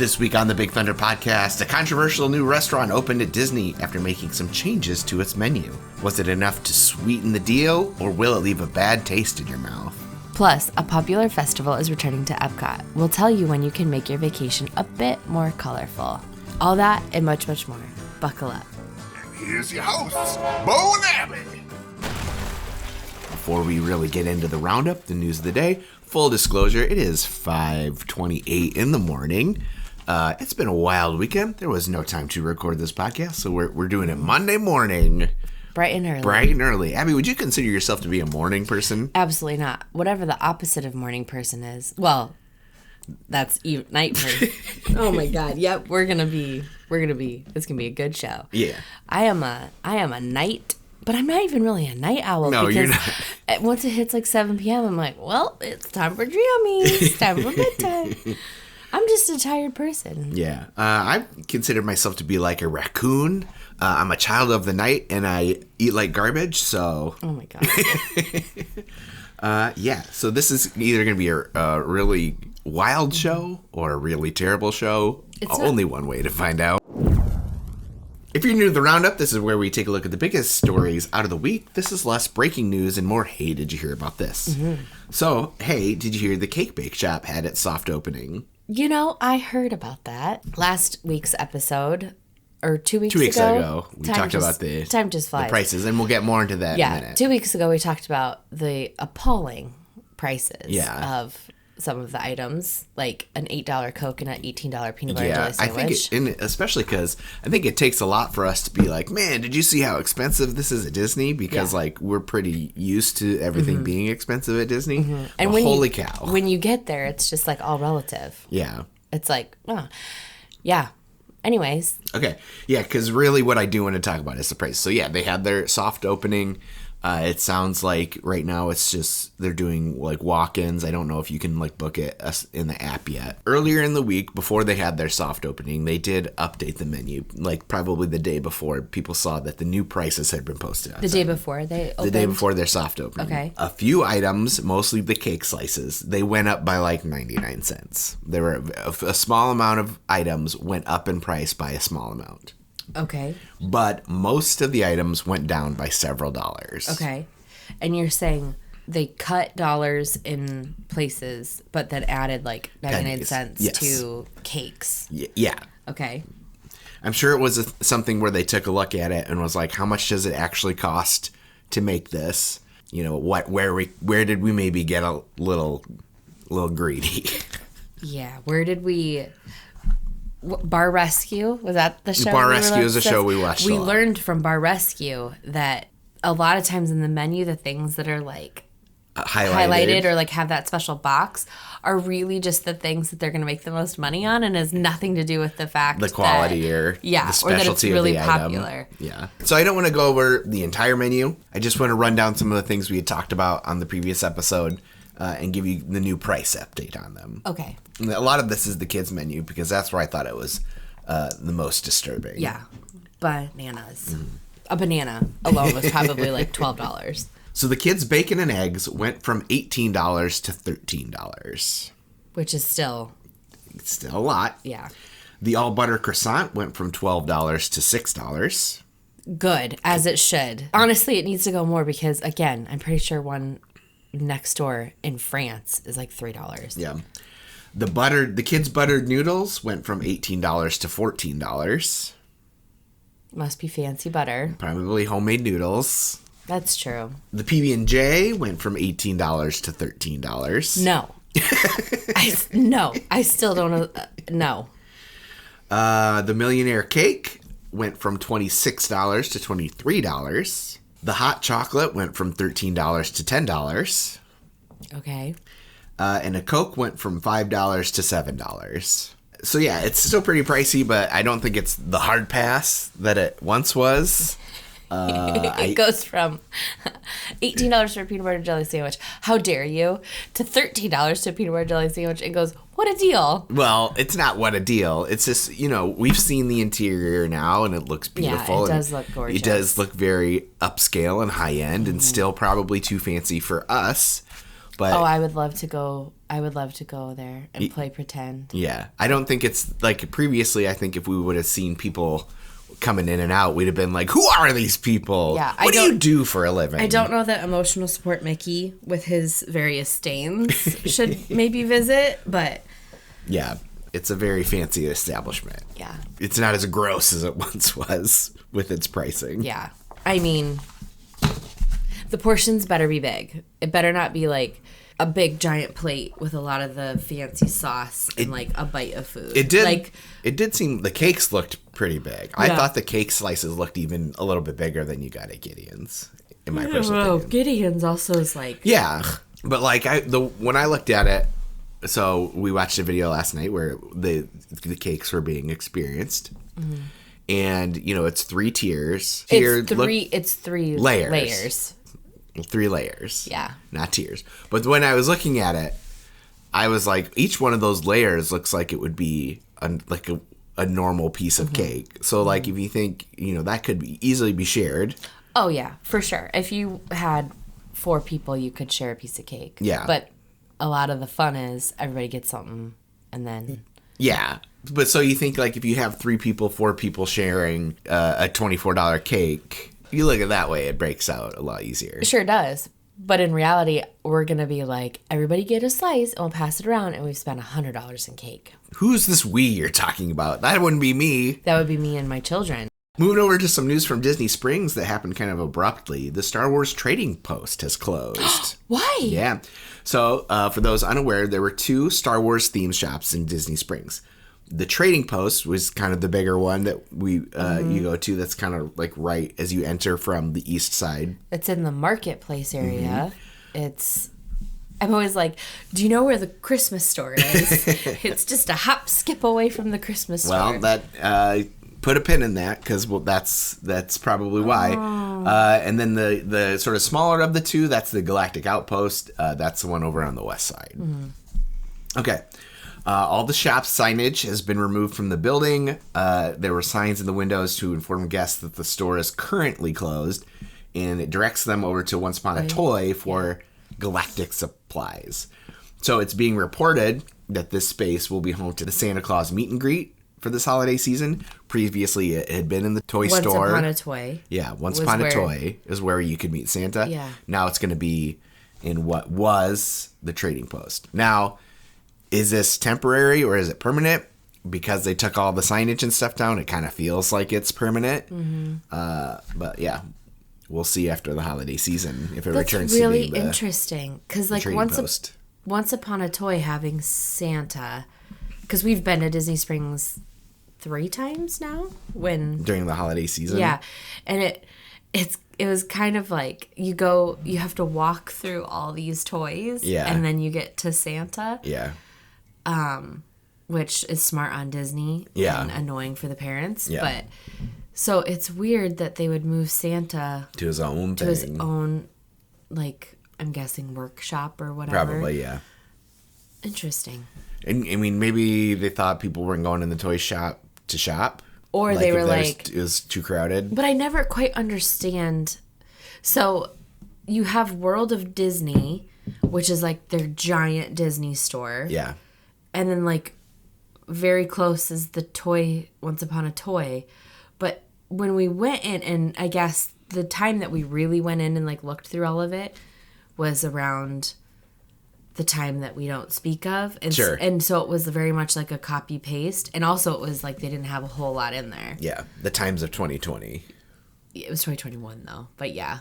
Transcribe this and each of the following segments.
This week on the Big Thunder Podcast, a controversial new restaurant opened at Disney after making some changes to its menu. Was it enough to sweeten the deal, or will it leave a bad taste in your mouth? Plus, a popular festival is returning to Epcot. We'll tell you when you can make your vacation a bit more colorful. All that and much, much more. Buckle up. Here's your hosts, Bo and Abby. Before we really get into the roundup, the news of the day, full disclosure, it is 5:28 in the morning. It's been a wild weekend. There was no time to record this podcast, so we're doing it Monday morning. Bright and early. Bright and early. Abby, would you consider yourself to be a morning person? Absolutely not. Whatever the opposite of morning person is. Well, that's night person. Oh my God. Yep. It's gonna be a good show. Yeah. I am a night, but I'm not even really a night owl. No, you're not. Once it hits like 7 p.m., I'm like, well, it's time for jammies. It's time for bedtime. I'm just a tired person. Yeah. I consider myself to be like a raccoon. I'm a child of the night, and I eat like garbage, so... Oh, my God. Yeah, so this is either going to be a really wild show or a really terrible show. Only one way to find out. If you're new to the Roundup, this is where we take a look at the biggest stories out of the week. This is less breaking news and more, hey, did you hear about this? Mm-hmm. So, hey, did you hear the Cake Bake Shop had its soft opening? You know, I heard about that. Last week's episode, or 2 weeks ago. 2 weeks ago, we talked about the prices, and we'll get more into that in a minute. 2 weeks ago, we talked about the appalling prices of some of the items, like an $8 Coke and an $18 peanut butter jelly sandwich. I think especially because I think it takes a lot for us to be like, man, did you see how expensive this is at Disney? Because like we're pretty used to everything being expensive at Disney. Mm-hmm. And holy cow. When you get there, it's just like all relative. Yeah. It's like, yeah. Anyways. Okay. Yeah, because really what I do want to talk about is the price. So yeah, they had their soft opening. It sounds like right now it's just they're doing like walk-ins. I don't know if you can like book it in the app yet. Earlier in the week, before they had their soft opening, they did update the menu. Like probably the day before, people saw that the new prices had been posted outside. The day before they opened? The day before their soft opening. Okay. A few items, mostly the cake slices, they went up by like 99 cents. There were a small amount of items went up in price by a small amount. Okay. But most of the items went down by several dollars. Okay. And you're saying they cut dollars in places, but then added like 99 cents to cakes. Yeah. Okay. I'm sure it was something where they took a look at it and was like, how much does it actually cost to make this? You know, where did we maybe get a little greedy? Yeah. Where did we... Bar Rescue, was that the show? Bar Rescue is a show we watched. We learned from Bar Rescue that a lot of times in the menu, the things that are like highlighted or like have that special box are really just the things that they're going to make the most money on, and has nothing to do with the fact the quality or the specialty or that it's really of the popular. Item. Yeah. So I don't want to go over the entire menu. I just want to run down some of the things we had talked about on the previous episode. And give you the new price update on them. Okay. And a lot of this is the kids' menu because that's where I thought it was the most disturbing. Yeah. Bananas. A banana alone was probably like $12. So the kids' bacon and eggs went from $18 to $13. Which is still a lot. Yeah. The all-butter croissant went from $12 to $6. Good, as it should. Honestly, it needs to go more because, again, I'm pretty sure one... next door in France is like $3. Yeah. The kids' buttered noodles went from $18 to $14. Must be fancy butter. Probably homemade noodles. That's true. The PB&J went from $18 to $13. No. I still don't know. No. The Millionaire Cake went from $26 to $23. The hot chocolate went from $13 to $10. Okay. And a Coke went from $5 to $7. So yeah, it's still pretty pricey, but I don't think it's the hard pass that it once was. It goes from $18 for a peanut butter jelly sandwich, how dare you, to $13 to a peanut butter jelly sandwich, and goes, what a deal. Well, it's not what a deal. It's just, we've seen the interior now, and it looks beautiful. Yeah, it does look gorgeous. It does look very upscale and high-end, and still probably too fancy for us. But I would love to go. I would love to go there and play pretend. Yeah. I don't think it's like previously. I think if we would have seen people coming in and out, we'd have been like, who are these people? Yeah. What do you do for a living? I don't know that emotional support Mickey with his various stains should maybe visit, but. Yeah. It's a very fancy establishment. Yeah. It's not as gross as it once was with its pricing. Yeah. I mean, the portions better be big. It better not be like a big giant plate with a lot of the fancy sauce and like a bite of food. It did seem the cakes looked pretty big. I thought the cake slices looked even a little bit bigger than you got at Gideon's, in my personal opinion. Gideon's also is like... Yeah, but like when I looked at it, so we watched a video last night where the cakes were being experienced. Mm-hmm. And, it's 3 tiers. It's three layers. 3 layers. Yeah. Not tiers. But when I was looking at it, I was like, each one of those layers looks like it would be a normal piece of cake. So, like, if you think, that could easily be shared. Oh, yeah, for sure. If you had 4 people, you could share a piece of cake. Yeah. But a lot of the fun is everybody gets something and then... Yeah. But so you think, like, if you have 3 people, 4 people sharing a $24 cake... You look at it that way, it breaks out a lot easier. It sure does. But in reality, we're going to be like, everybody get a slice, and we'll pass it around, and we've spent $100 in cake. Who's this we you're talking about? That wouldn't be me. That would be me and my children. Moving over to some news from Disney Springs that happened kind of abruptly. The Star Wars Trading Post has closed. Why? Yeah. So, for those unaware, there were 2 Star Wars theme shops in Disney Springs. The Trading Post was kind of the bigger one that you go to. That's kind of like right as you enter from the east side. It's in the marketplace area. I'm always like, do you know where the Christmas store is? It's just a hop, skip away from the Christmas store. Well, put a pin in that because that's probably why. And then the sort of smaller of the 2, that's the Galactic Outpost. That's the one over on the west side. Okay. All the shop's signage has been removed from the building. There were signs in the windows to inform guests that the store is currently closed, and it directs them over to Once Upon a Toy for galactic supplies. So it's being reported that this space will be home to the Santa Claus meet and greet for this holiday season. Previously, it had been in the toy store. Once Upon a Toy. Yeah, Once Upon a Toy is where you could meet Santa. Yeah. Now it's going to be in what was the Trading Post. Now... Is this temporary or is it permanent? Because they took all the signage and stuff down, it kind of feels like it's permanent. But yeah, we'll see after the holiday season if it returns to being the That's really interesting. Because like Once Upon a Toy having Santa, because we've been to Disney Springs 3 times now. During the holiday season? Yeah. And it was kind of like you have to walk through all these toys. Yeah. And then you get to Santa. Yeah. Which is smart on Disney and annoying for the parents. Yeah. But so it's weird that they would move Santa to his own to his own, like, I'm guessing workshop or whatever. Probably, yeah. Interesting. And I mean, maybe they thought people weren't going in the toy shop to shop. Or they were like, it was too crowded. But I never quite understand. So you have World of Disney, which is like their giant Disney store. Yeah. And then, like, very close is the toy, Once Upon a Toy. But when we went in, and I guess the time that we really went in and, like, looked through all of it was around the time that we don't speak of. And, sure. And so it was very much like a copy-paste. And also it was like they didn't have a whole lot in there. Yeah. The times of 2020. It was 2021, though. But, yeah.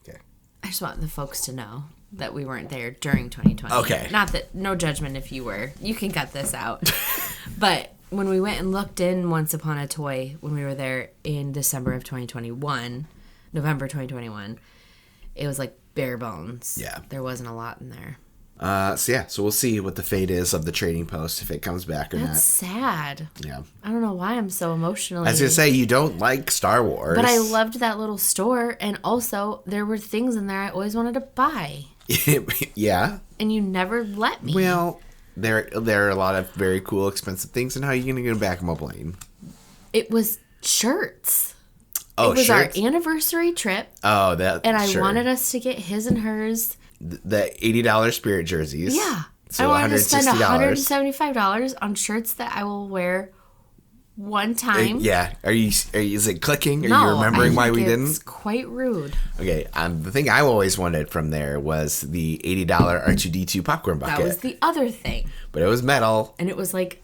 Okay. I just want the folks to know that we weren't there during 2020. Okay. Not that, no judgment if you were. You can cut this out. But when we went and looked in Once Upon a Toy, when we were there in December of 2021, November 2021, it was like bare bones. Yeah. There wasn't a lot in there. So we'll see what the fate is of the Trading Post, if it comes back or not. That's sad. Yeah. I don't know why I'm so emotionally... I was going to say, you don't like Star Wars. But I loved that little store, and also there were things in there I always wanted to buy. Yeah. And you never let me. Well, there are a lot of very cool, expensive things, and how are you going to get them back in my plane? It was shirts. Oh, it was shirts? Our anniversary trip. Oh, that. And I wanted us to get his and hers. The $80 Spirit jerseys. Yeah. So I wanted to spend $175 on shirts that I will wear one time. Yeah. Is it clicking? Are you remembering why we didn't? It's quite rude. Okay. The thing I always wanted from there was the $80 R2D2 popcorn bucket. That was the other thing. But it was metal. And it was like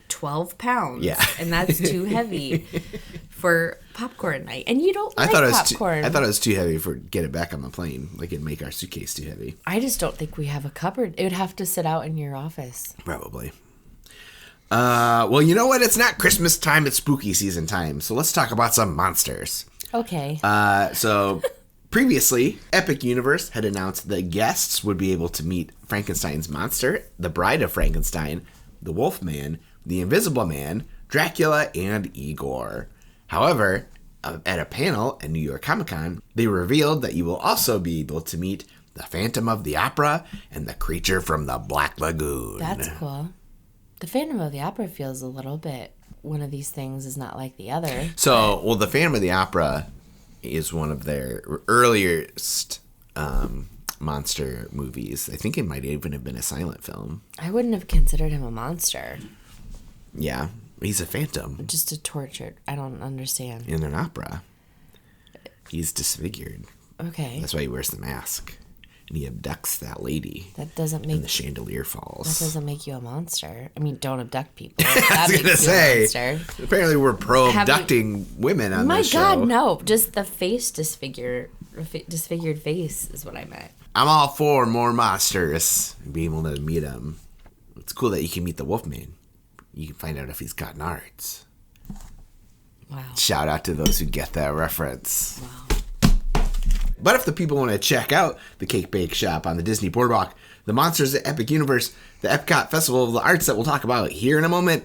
12 pounds. Yeah. And that's too heavy for popcorn night. And you don't like popcorn. I thought it was too heavy for get it back on the plane. Like it'd make our suitcase too heavy. I just don't think we have a cupboard. It would have to sit out in your office. Probably. Well, you know what? It's not Christmas time. It's spooky season time. So let's talk about some monsters. Okay. So previously, Epic Universe had announced that guests would be able to meet Frankenstein's monster, the Bride of Frankenstein, the Wolfman, the Invisible Man, Dracula, and Igor. However, at a panel at New York Comic Con, they revealed that you will also be able to meet the Phantom of the Opera and the creature from the Black Lagoon. That's cool. The Phantom of the Opera feels a little bit, one of these things is not like the other. So, well, the Phantom of the Opera is one of their earliest monster movies. I think it might even have been a silent film. I wouldn't have considered him a monster. Yeah, he's a phantom. Just a tortured. I don't understand. In an opera. He's disfigured. Okay. That's why he wears the mask. And he abducts that lady. That doesn't make... And the chandelier falls. That doesn't make you a monster. I mean, don't abduct people. I was going to say, apparently we're pro-abducting women on this show. My God, no. Just the face disfigured face is what I meant. I'm all for more monsters and being able to meet them. It's cool that you can meet the Wolfman. You can find out if he's got nards. Wow. Shout out to those who get that reference. Wow. But if the people want to check out the Cake Bake Shop on the Disney BoardWalk, the Monsters at Epic Universe, the Epcot Festival of the Arts that we'll talk about here in a moment,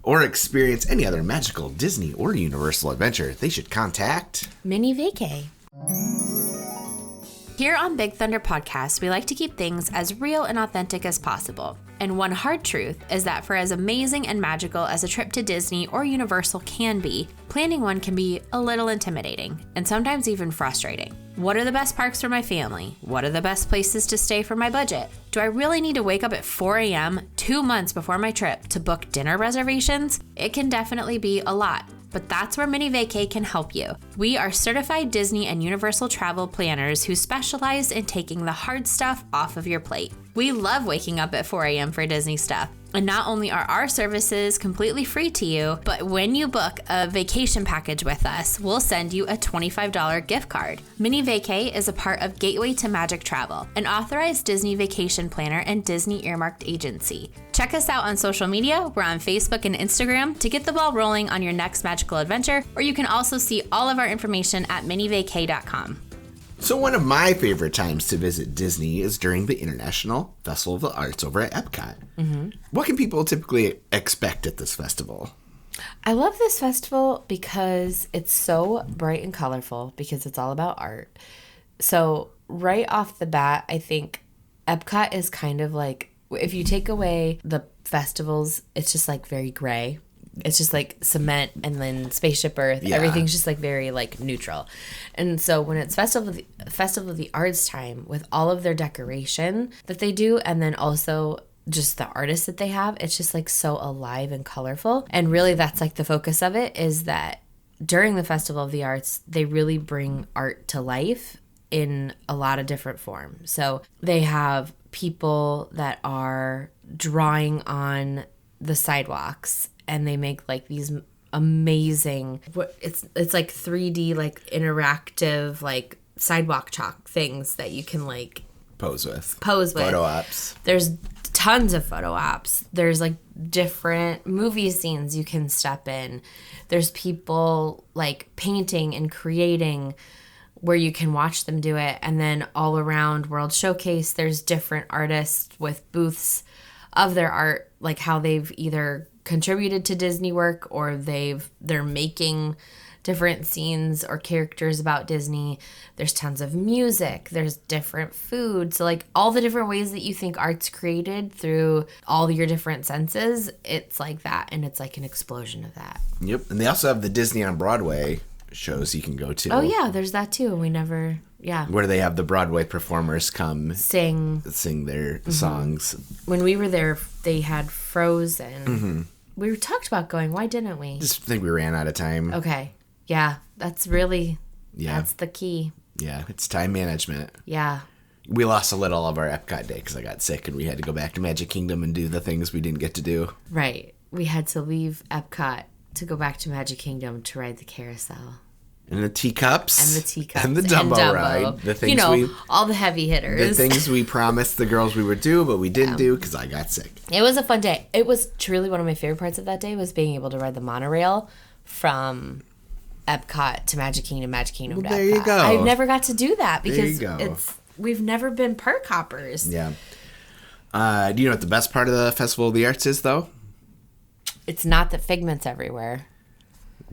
or experience any other magical Disney or Universal adventure, they should contact Minnie Vacay. Here on Big Thunder Podcast, we like to keep things as real and authentic as possible. And one hard truth is that for as amazing and magical as a trip to Disney or Universal can be, planning one can be a little intimidating and sometimes even frustrating. What are the best parks for my family? What are the best places to stay for my budget? Do I really need to wake up at 4 a.m. 2 months before my trip to book dinner reservations? It can definitely be a lot. But that's where Minnie Vacay can help you. We are certified Disney and Universal travel planners who specialize in taking the hard stuff off of your plate. We love waking up at 4 a.m. for Disney stuff. And not only are our services completely free to you, but when you book a vacation package with us, we'll send you a $25 gift card. Minnie Vacay is a part of Gateway to Magic Travel, an authorized Disney vacation planner and Disney earmarked agency. Check us out on social media. We're on Facebook and Instagram to get the ball rolling on your next magical adventure, or you can also see all of our information at minnievacay.com. So one of my favorite times to visit Disney is during the International Festival of the Arts over at Epcot. Mm-hmm. What can people typically expect at this festival? I love this festival because it's so bright and colorful because it's all about art. So right off the bat, I think Epcot is kind of like, if you take away the festivals, it's just like very gray. It's just like cement and then Spaceship Earth. Yeah. Everything's just like very like neutral. And so when it's Festival of the Arts time with all of their decoration that they do, and then also just the artists that they have, it's just like so alive and colorful. And really that's like the focus of it, is that during the Festival of the Arts, they really bring art to life in a lot of different forms. So they have people that are drawing on the sidewalks, and they make like these amazing, it's like 3D like interactive like sidewalk chalk things that you can like pose with. Photo ops. There's tons of photo ops. There's like different movie scenes you can step in. There's people like painting and creating where you can watch them do it. And then all around World Showcase, there's different artists with booths of their art, like how they've either contributed to Disney work or they're making different scenes or characters about Disney. There's tons of music. There's different food. So like all the different ways that you think art's created through all your different senses, it's like that, and it's like an explosion of that. Yep. And they also have the Disney on Broadway shows you can go to. Oh yeah, there's that too. We never Yeah. Where they have the Broadway performers come sing their songs. When we were there, they had Frozen. Mm-hmm. We talked about going. Why didn't we? Just think we ran out of time. Okay. Yeah. That's really, that's the key. Yeah. It's time management. Yeah. We lost a little of our Epcot day because I got sick and we had to go back to Magic Kingdom and do the things we didn't get to do. Right. We had to leave Epcot to go back to Magic Kingdom to ride the carousel. And the teacups. And the teacups. And the Dumbo ride. The things all the heavy hitters. The things we promised the girls we would do, but we didn't do because I got sick. It was a fun day. It was truly one of my favorite parts of that day was being able to ride the monorail from Epcot to Magic Kingdom to Epcot. There you go. I never got to do that because we've never been park hoppers. Yeah. Do you know what the best part of the Festival of the Arts is, though? It's not that Figment's everywhere.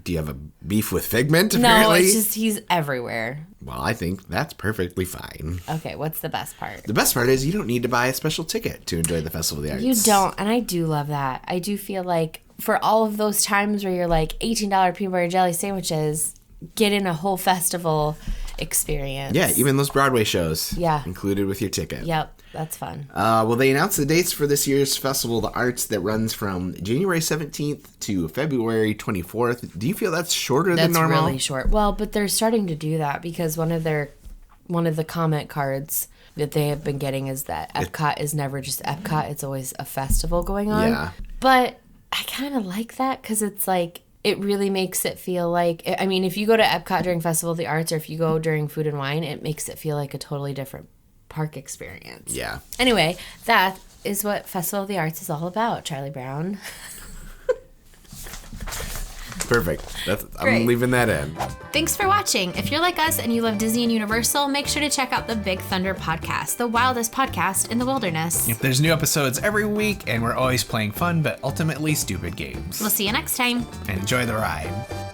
Do you have a beef with Figment, apparently? No, it's just he's everywhere. Well, I think that's perfectly fine. Okay, what's the best part? The best part is you don't need to buy a special ticket to enjoy the Festival of the Arts. You don't, and I do love that. I do feel like for all of those times where you're like $18 peanut butter jelly sandwiches, get in a whole festival experience. Yeah, even those Broadway shows. Yeah. Included with your ticket. Yep, that's fun. Well, they announced the dates for this year's Festival of the Arts that runs from January 17th to February 24th. Do you feel that's shorter than normal? That's really short. Well, but they're starting to do that because one of the comment cards that they have been getting is that Epcot is never just Epcot. It's always a festival going on. Yeah. But I kind of like that because it's like, it really makes it feel like, I mean, if you go to Epcot during Festival of the Arts or if you go during Food and Wine, it makes it feel like a totally different park experience. Yeah. Anyway, that is what Festival of the Arts is all about, Charlie Brown. Perfect. I'm leaving that in. Thanks for watching. If you're like us and you love Disney and Universal, make sure to check out the Big Thunder podcast, the wildest podcast in the wilderness. There's new episodes every week, and we're always playing fun but ultimately stupid games. We'll see you next time. And enjoy the ride.